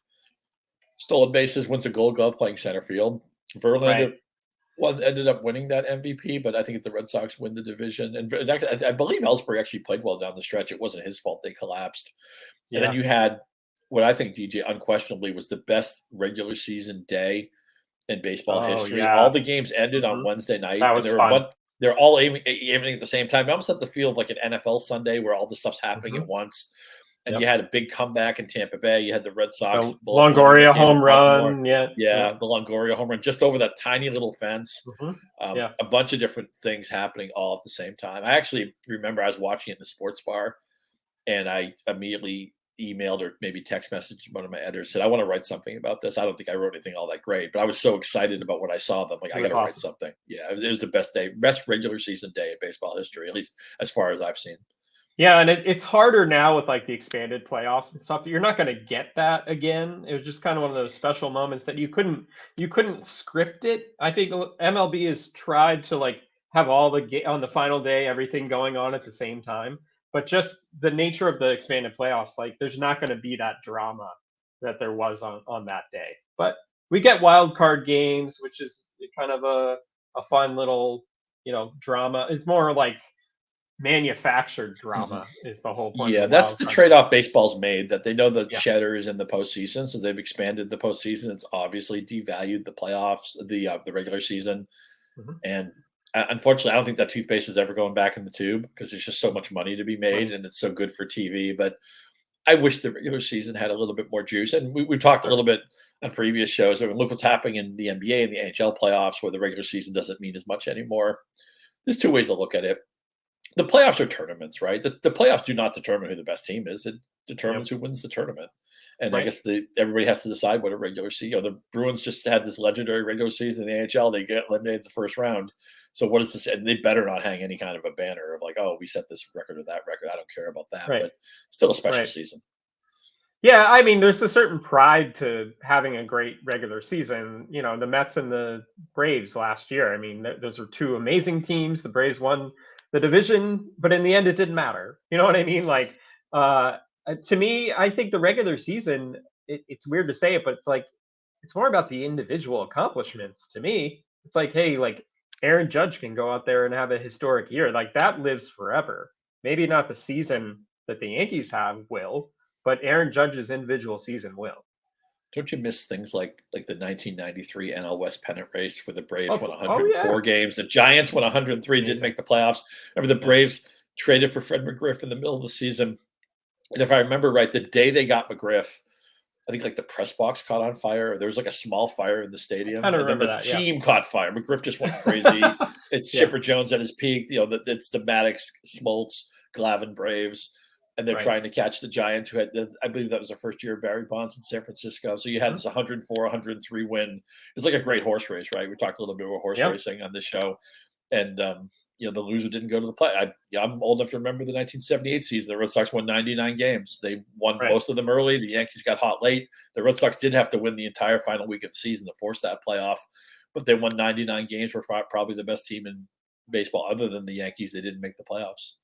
stolen bases, wins a Gold Glove playing center field. Verlander ended up winning that MVP, but I think if the Red Sox win the division, and I believe Ellsbury actually played well down the stretch. It wasn't his fault they collapsed. And then you had what I think, DJ, unquestionably was the best regular season day in baseball history. Yeah. All the games ended on Wednesday night. That was fun. They're all aiming at the same time. You almost had the feel of like an NFL Sunday where all the stuff's happening at once. And you had a big comeback in Tampa Bay. You had the Red Sox. The Longoria home run. The Longoria home run just over that tiny little fence. A bunch of different things happening all at the same time. I actually remember I was watching it in the sports bar, and I immediately emailed or maybe text messaged one of my editors, said, I want to write something about this. I don't think I wrote anything all that great, but I was so excited about what I saw that I'm like, I got to write something. Yeah, it was the best regular season day in baseball history, at least as far as I've seen. Yeah, and it's harder now with like the expanded playoffs and stuff. You're not going to get that again. It was just kind of one of those special moments that you couldn't script it. I think MLB has tried to like have all on the final day, everything going on at the same time. But just the nature of the expanded playoffs, like there's not going to be that drama that there was on that day. But we get wild card games, which is kind of a fun little, drama. It's more like manufactured drama is the whole point. Yeah, that's the trade-off baseball's made, that they know the cheddar is in the postseason, so they've expanded the postseason. It's obviously devalued the playoffs, the regular season. And unfortunately, I don't think that toothpaste is ever going back in the tube because there's just so much money to be made and it's so good for TV. But I wish the regular season had a little bit more juice. And we've talked a little bit on previous shows. I mean, look what's happening in the NBA and the NHL playoffs where the regular season doesn't mean as much anymore. There's two ways to look at it. The playoffs are tournaments, right? The playoffs do not determine who the best team is. It determines who wins the tournament. And I guess everybody has to decide what a regular season. The Bruins just had this legendary regular season in the NHL. They get eliminated in the first round. So what is this? And they better not hang any kind of a banner of like, oh, we set this record or that record. I don't care about that. But still a special season. Yeah, I mean, there's a certain pride to having a great regular season. The Mets and the Braves last year. I mean, those are two amazing teams. The Braves won the division, but in the end, it didn't matter. You know what I mean? Like, to me, I think the regular season, it's weird to say it, but it's like, it's more about the individual accomplishments to me. It's like, hey, like Aaron Judge can go out there and have a historic year. Like that lives forever. Maybe not the season that the Yankees will, but Aaron Judge's individual season will. Don't you miss things like the 1993 NL West pennant race where the Braves won 104 games? The Giants won 103, didn't make the playoffs. Remember the Braves traded for Fred McGriff in the middle of the season. And if I remember right, the day they got McGriff, I think like the press box caught on fire. There was like a small fire in the stadium. And then the team caught fire. McGriff just went crazy. It's Chipper Jones at his peak. It's the Maddox, Smoltz, Glavine Braves. And they're trying to catch the Giants, who had, I believe that was the first year of Barry Bonds in San Francisco. So you had this 104, 103 win. It's like a great horse race, right? We talked a little bit about horse racing on this show. And, the loser didn't go to the play. I'm old enough to remember the 1978 season. The Red Sox won 99 games. They won most of them early. The Yankees got hot late. The Red Sox did have to win the entire final week of the season to force that playoff. But they won 99 games. Were probably the best team in baseball. Other than the Yankees, they didn't make the playoffs.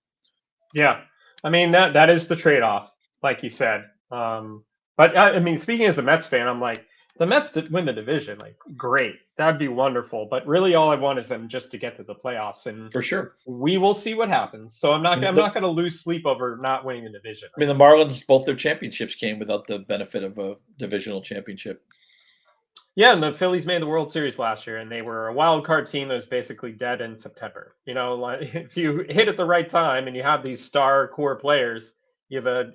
Yeah. I mean, that is the trade-off, like you said. But I mean, speaking as a Mets fan, I'm like, the Mets to win the division, like great, that'd be wonderful. But really, all I want is them just to get to the playoffs, and For sure. we will see what happens. So I'm not going to lose sleep over not winning the division. I mean, the Marlins, both their championships came without the benefit of a divisional championship. Yeah, and the Phillies made the World Series last year, and they were a wild card team that was basically dead in September. You know, like if you hit at the right time and you have these star core players, you have a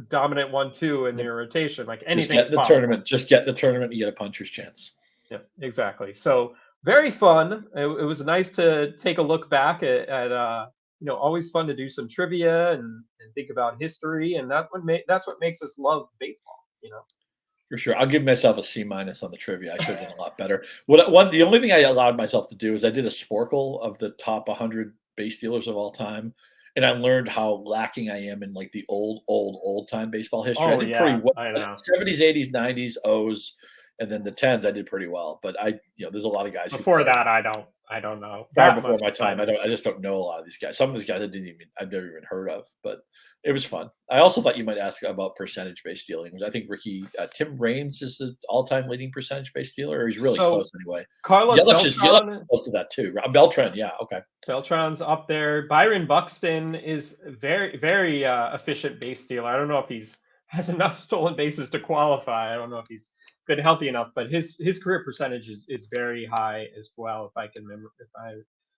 dominant 1-2 in your rotation. Like anything, just get the tournament. Just get the tournament. You get a puncher's chance. Yeah, exactly. So very fun. It was nice to take a look back at always fun to do some trivia and think about history, and that's what makes us love baseball. For sure. I'll give myself a C- on the trivia. I should have done a lot better. The only thing I allowed myself to do is I did a Sporkle of the top 100 base stealers of all time. And I learned how lacking I am in like the old time baseball history. I did pretty well. I know. 70s, 80s, 90s, O's, and then the 10s I did pretty well. But there's a lot of guys before that I don't know. Far before my time. I just don't know a lot of these guys. Some of these guys I've never even heard of, but it was fun. I also thought you might ask about percentage base stealing, which I think Tim Raines is the all-time leading percentage base stealer, or he's really close anyway. Carlos Beltran is close to that too. Beltran, yeah, okay. Beltran's up there. Byron Buxton is very, very efficient base stealer. I don't know if he's has enough stolen bases to qualify. I don't know if he's been healthy enough, but his career percentage is very high as well, if I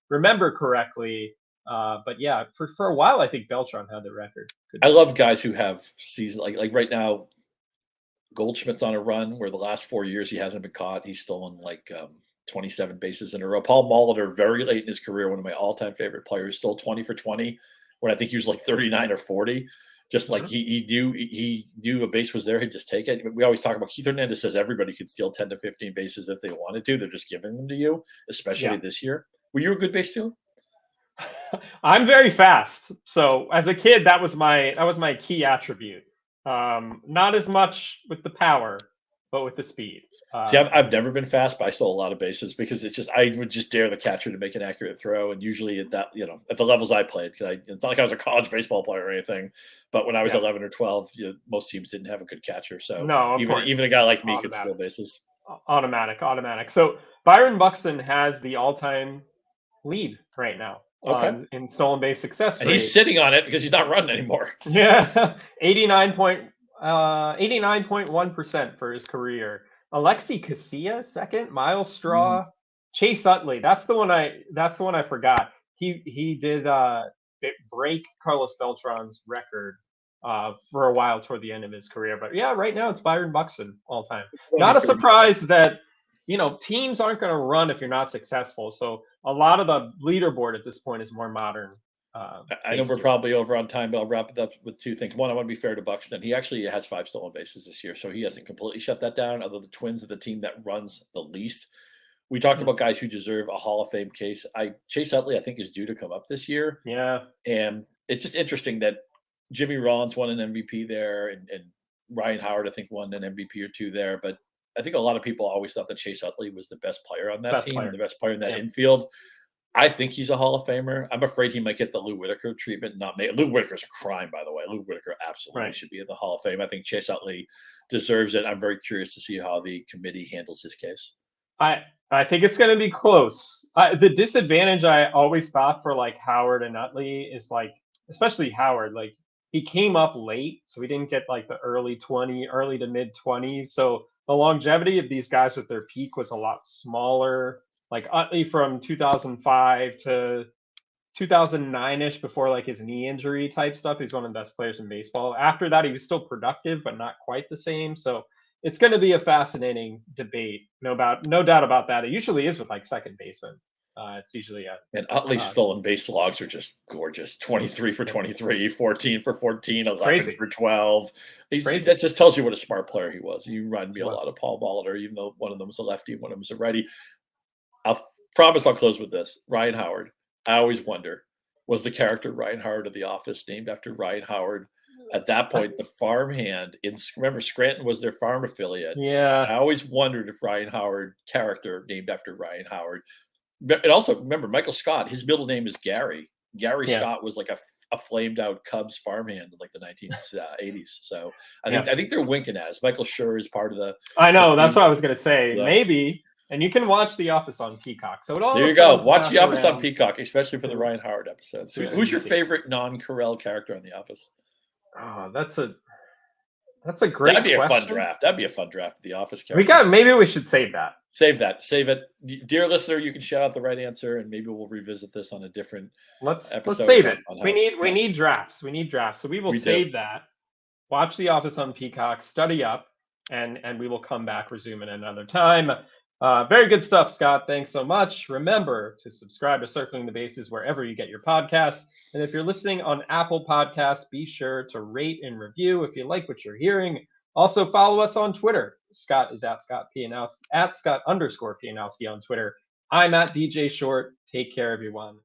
remember correctly. But yeah, for a while I think Beltran had the record. I love guys who have season like right now. Goldschmidt's on a run where the last 4 years he hasn't been caught. He's stolen 27 bases in a row. Paul Molitor, very late in his career, one of my all-time favorite players, stole 20 for 20 when I think he was like 39 or 40. Just like he knew a base was there, he'd just take it. We always talk about Keith Hernandez says everybody could steal 10 to 15 bases if they wanted to. They're just giving them to you, especially this year. Were you a good base stealer? I'm very fast. So as a kid, that was my key attribute. Not as much with the power, but with the speed. See, I've never been fast, but I stole a lot of bases because I would just dare the catcher to make an accurate throw, and usually at that at the levels I played, because it's not like I was a college baseball player or anything, but when I was 11 or 12, most teams didn't have a good catcher, so no, even a guy like me could steal bases. Automatic. So Byron Buxton has the all-time lead right now. In stolen base success rate. And he's sitting on it because he's not running anymore. Yeah, 89.1% for his career. Alexi Casilla second, Miles Straw, Chase Utley. That's the one I forgot. He did break Carlos Beltran's record for a while toward the end of his career. But yeah, right now it's Byron Buxton all time. Not a surprise that teams aren't going to run if you're not successful. So a lot of the leaderboard at this point is more modern. I know we're probably over on time, but I'll wrap it up with two things. One, I want to be fair to Buxton. He actually has 5 stolen bases this year, so he hasn't completely shut that down. Although the Twins are the team that runs the least. We talked about guys who deserve a Hall of Fame case. Chase Utley, I think, is due to come up this year. Yeah, and it's just interesting that Jimmy Rollins won an MVP there, and Ryan Howard, I think, won an MVP or two there. But I think a lot of people always thought that Chase Utley was the best player on that team and the best player in that infield. I think he's a Hall of Famer. I'm afraid he might get the Lou Whitaker treatment. Lou Whitaker's a crime, by the way. Lou Whitaker absolutely should be in the Hall of Fame. I think Chase Utley deserves it. I'm very curious to see how the committee handles his case. I think it's going to be close. The disadvantage I always thought for Howard and Utley is especially Howard, he came up late, so we didn't get the early to mid 20s. So the longevity of these guys at their peak was a lot smaller. Utley from 2005 to 2009-ish, before his knee injury type stuff, he's one of the best players in baseball. After that, he was still productive, but not quite the same. So it's going to be a fascinating debate. No doubt about that. It usually is with second baseman. It's usually and Utley's stolen base logs are just gorgeous. 23 for 23, 14 for 14, 11 crazy. For 12. That just tells you what a smart player he was. He reminded me a lot of Paul Molitor, even though one of them was a lefty and one of them was a righty. I promise I'll close with this. Ryan Howard. I always wonder, was the character Ryan Howard of The Office named after Ryan Howard? At that point, the farmhand remember Scranton was their farm affiliate. Yeah. I always wondered if Ryan Howard character named after Ryan Howard. And also remember Michael Scott, his middle name is Gary. Gary Scott was a a flamed out Cubs farmhand in like the 1980s. So I think they're winking at us. Michael Schur is part of the. I know that's what I was gonna say. Yeah. Maybe, and you can watch The Office on Peacock. So it all there you go. Watch The Office on Peacock, especially for the Ryan Howard episodes. Who's your favorite non-Carell character on The Office? Oh, that's a great. That'd be question. a fun draft. That'd be a fun draft. The Office character. Maybe we should save that. Save it, dear listener. You can shout out the right answer, and maybe we'll revisit this on a different. Let's episode save it. We need drafts. We need drafts. So we will save that. Watch The Office on Peacock. Study up, and we will come back, resume at another time. Very good stuff, Scott. Thanks so much. Remember to subscribe to Circling the Bases wherever you get your podcasts. And if you're listening on Apple Podcasts, be sure to rate and review if you like what you're hearing. Also, follow us on Twitter. Scott is at Scott Pianowski, at Scott_Pianowski on Twitter. I'm at DJ Short. Take care, everyone.